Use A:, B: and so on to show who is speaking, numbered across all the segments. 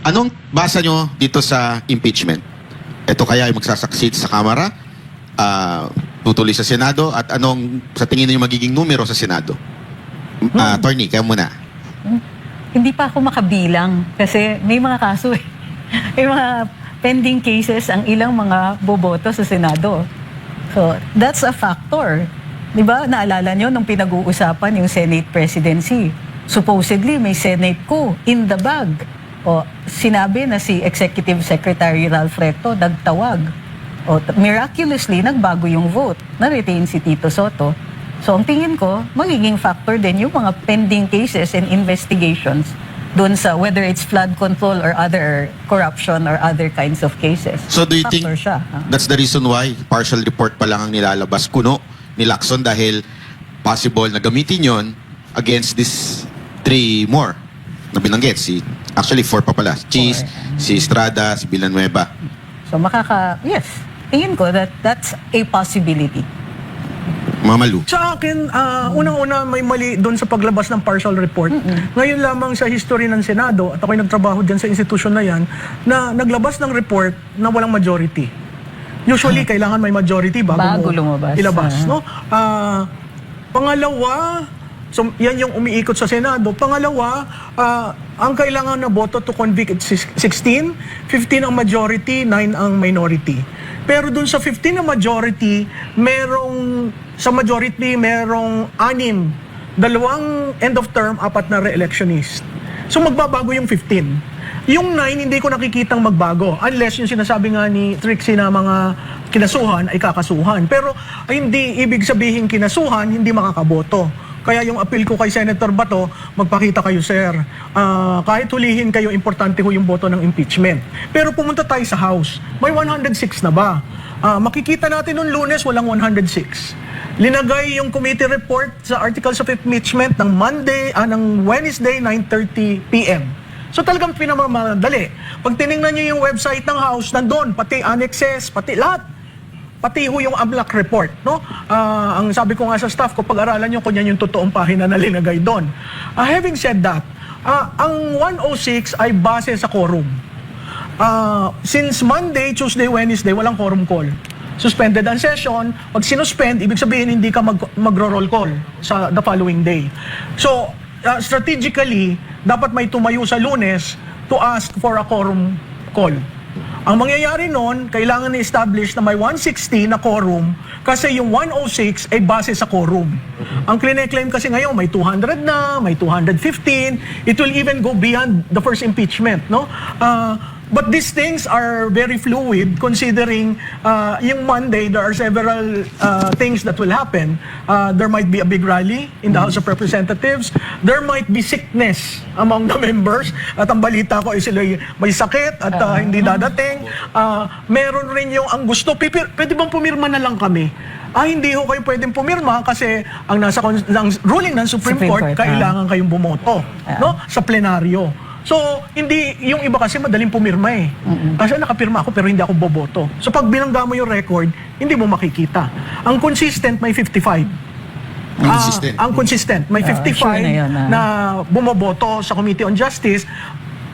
A: Anong basa nyo dito sa impeachment? Ito kaya ay magsasucceed sa Kamara, tutuloy sa Senado, at anong sa tingin niyo magiging numero sa Senado? Attorney, kayo muna.
B: Hindi pa ako makabilang kasi may mga kaso eh. May mga pending cases ang ilang mga boboto sa Senado. So, that's a factor. Di ba, naalala nyo nung pinag-uusapan yung Senate presidency. Supposedly, may Senate coup in the bag. O, sinabi na si Executive Secretary Ralph Recto nagtawag. O, miraculously, nagbago yung vote. Na-retain si Tito Soto. So, ang tingin ko, magiging factor din yung mga pending cases and investigations doon sa whether it's flood control or other corruption or other kinds of cases.
A: So do you think
B: Factor siya.
A: that's the reason why partial report pa lang ang nilalabas kuno ni Lacson dahil possible na gamitin yon against these 3 more na binanggit? Actually 4 pa pala. Cheese, si Estrada, si Villanueva.
B: So yes, tingin ko that's a possibility.
A: Mamalu.
C: Sa akin, unang-una may mali doon sa paglabas ng partial report. Ngayon lamang sa history ng Senado, at ako'y nagtrabaho dyan sa institusyon na yan, na naglabas ng report na walang majority. Usually, kailangan may majority bago
B: lumabas.
C: Ilabas. No? Pangalawa, so yan yung umiikot sa Senado. Pangalawa, ang kailangan na boto to convict 16, 15 ang majority, 9 ang minority. Pero dun sa 15 na majority, sa majority merong 6, 2 end of term, 4 na re-electionist. So magbabago yung 15. Yung 9, hindi ko nakikitang magbago unless yung sinasabi nga ni Trixie na mga kinasuhan ay kakasuhan. Pero hindi ibig sabihin kinasuhan, hindi makakaboto. Kaya yung appeal ko kay Senator Bato, magpakita kayo, sir. Kahit hulihin kayo, importante ho yung boto ng impeachment. Pero pumunta tayo sa House. May 106 na ba? Makikita natin noong Lunes, walang 106. Linagay yung committee report sa articles of impeachment ng Wednesday, 9:30 p.m. So talagang pinamamadali. Pag tinignan nyo yung website ng House, nandun, pati annexes, pati lahat. Pati ho yung AMLAC report, no? Ang sabi ko nga sa staff ko, pag-aralan nyo kung yan yung totoong pahina na linagay doon. Having said that, ang 106 ay base sa quorum. Since Monday, Tuesday, Wednesday, walang quorum call. Suspended ang session. Pag sinuspend, ibig sabihin hindi ka magro-roll call sa the following day. So, strategically, dapat may tumayo sa Lunes to ask for a quorum call. Ang mangyayari noon, kailangan i-establish na may 160 na quorum kasi yung 106 ay base sa quorum. Ang claim kasi ngayon may 200 na, may 215. It will even go beyond the first impeachment, no? But these things are very fluid considering yung Monday, there are several things that will happen. There might be a big rally in the House of Representatives. There might be sickness among the members. At ang balita ko ay sila may sakit at hindi dadating. Meron rin yung ang gusto, pwede bang pumirma na lang kami? Hindi ho kayo pwedeng pumirma kasi ang nasa ruling ng Supreme Court, kailangan kayong bumoto, no? Sa plenaryo. So, hindi, yung iba kasi madaling pumirma eh. Kasi nakapirma ako pero hindi ako boboto. So, pag binangga mo yung record, hindi mo makikita. Ang consistent, may 55. Ang consistent, may 55
B: sure
C: na bumoboto sa Committee on Justice.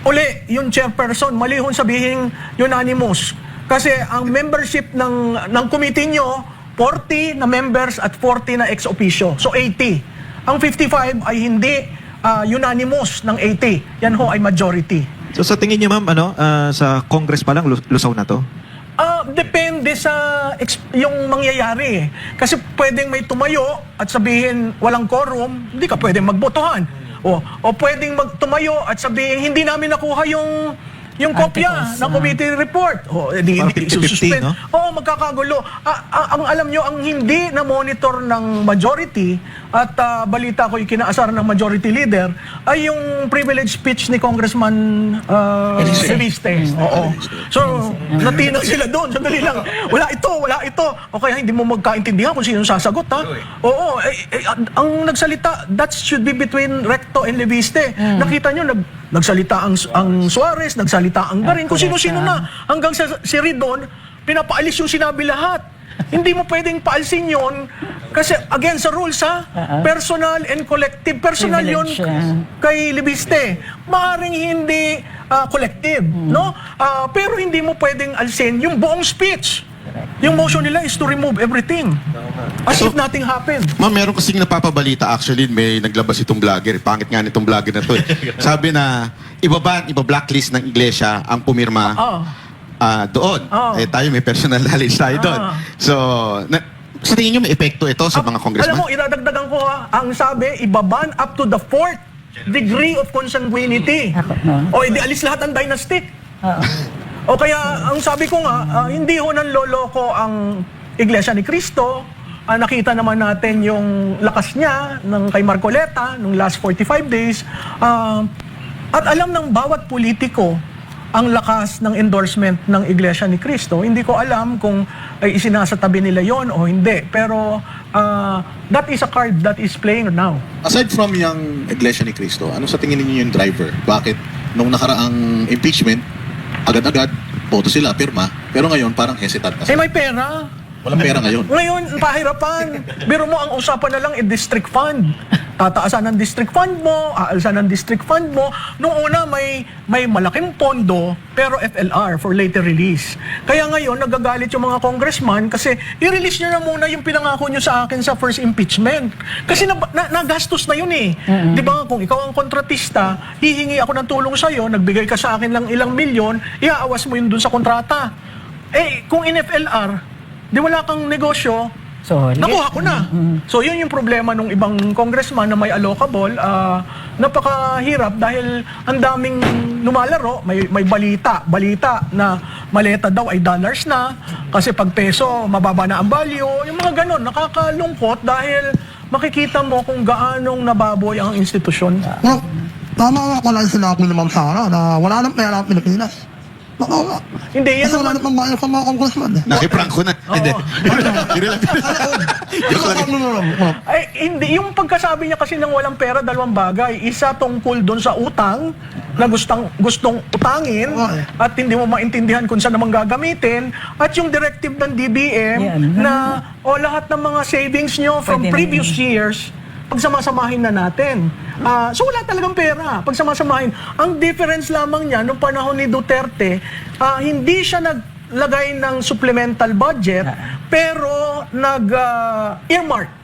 C: Uli, yung chairperson, malihon sabihin unanimous. Kasi ang membership ng committee nyo, 40 na members at 40 na ex officio. So, 80. Ang 55 ay hindi unanimous ng 80. Yan ho ay majority.
D: So sa tingin niyo ma'am, sa Congress pa lang lusaw na to?
C: Depende sa yung mangyayari. Kasi pwedeng may tumayo at sabihin walang quorum, hindi ka pwedeng magbotohan. O pwedeng tumayo at sabihin hindi namin nakuha yung kopya ng committee report. Di suspend. No? Magkakagulo. Ang alam nyo, ang hindi na monitor ng majority at balita ko yung kinaasar ng majority leader ay yung privilege speech ni Congressman Reviste. So, natinag sila doon. Sandali lang. Wala ito. O kaya hindi mo magkaintindihan kung sino sasagot, ha? Ang nagsalita, that should be between Recto and Reviste. Nakita nyo, nagsalita ang Suarez, nagsalita ang Garin, kung sino-sino na. Hanggang si Ridon, pinapaalis yung sinabi lahat. Hindi mo pwedeng paalsin yun kasi against the rules, ha? Personal and collective. Personal yun
B: Privilege,
C: kay Libiste. Maaring hindi collective, no? Pero hindi mo pwedeng alsin yung buong speech. Yung motion nila is to remove everything. As if nothing happened.
A: Ma'am, meron kasing napapabalita actually, may naglabas itong vlogger. Pangit nga nitong vlogger na to eh. Sabi na iba-blacklist ng iglesia ang pumirma doon. Eh tayo may personal knowledge tayo doon. So, sa tingin nyo may epekto ito sa mga congressman?
C: Alam mo, idadagdagan ko ang sabi, ibaban up to the 4th degree of consanguinity. O, edi alis lahat ang dynastic. O kaya, ang sabi ko nga, hindi ho nang loloko ang Iglesia ni Cristo. Nakita naman natin yung lakas niya ng kay Marcoleta nung last 45 days. At alam ng bawat politiko ang lakas ng endorsement ng Iglesia ni Cristo. Hindi ko alam kung ay isinasatabi nila yon o hindi. Pero that is a card that is playing now.
E: Aside from yung Iglesia ni Cristo, ano sa tingin niyo yung driver? Bakit nung nakaraang impeachment, agad-agad, boto sila, pirma, pero ngayon parang hesitant na
C: Eh
E: sila.
C: may pera.
E: Walang pera ngayon.
C: Ngayon, pahirapan. Biro mo, ang usapan na lang district fund. Tataasan ng district fund mo, aalsan ng district fund mo. Nung una, may malaking pondo, pero FLR, for later release. Kaya ngayon, nagagalit yung mga congressman kasi i-release nyo na muna yung pinangako nyo sa akin sa first impeachment. Kasi nagastos na yun eh. Di ba, kung ikaw ang kontratista, hihingi ako ng tulong sa'yo, nagbigay ka sa akin lang ilang milyon, iaawas mo yun dun sa kontrata. Eh, kung in FLR, di wala kang negosyo,
B: Solid.
C: nakuha ko na. So, yun yung problema ng ibang congressman na may allocable. Napakahirap dahil ang daming lumalaro. May balita na maleta daw ay dollars na. Kasi pag peso, mababa na ang value. Yung mga ganon, nakakalungkot dahil makikita mo kung gaanong nababoy ang institusyon.
F: Well, tama ko lang sinabi ni Ma'am Sara na wala nang pera ang Pilipinas. Baka
C: Hindi, yan
F: kasi wala
C: naman.
F: nang bayad sa mga congressman.
A: Nakiprank ko na. Hindi. Yun lang. Joke lang.
C: Ay, hindi. Yung pagkasabi niya kasi ng walang pera, dalawang bagay. Isa tungkol doon sa utang, na gustong utangin, at hindi mo maintindihan kung saan naman gagamitin, at yung directive ng DBM
B: Yan.
C: na lahat ng mga savings nyo from
B: Pwede na
C: previous years, pagsamasamahin na natin. So wala talagang pera, pagsamasamahin. Ang difference lamang niya, nung panahon ni Duterte, hindi siya naglagay ng supplemental budget, pero nag-earmark.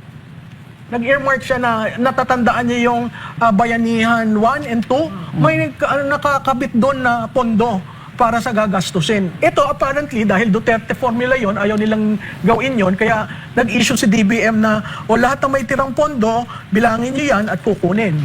C: Nag-earmark siya na natatandaan niya yung Bayanihan 1 and 2. May nakakabit doon na pondo para sa gagastusin. Ito apparently dahil Duterte formula yon, ayaw nilang gawin yon, kaya nag-issue si DBM na lahat ng may tirang pondo, bilangin niyo yan at kukunin.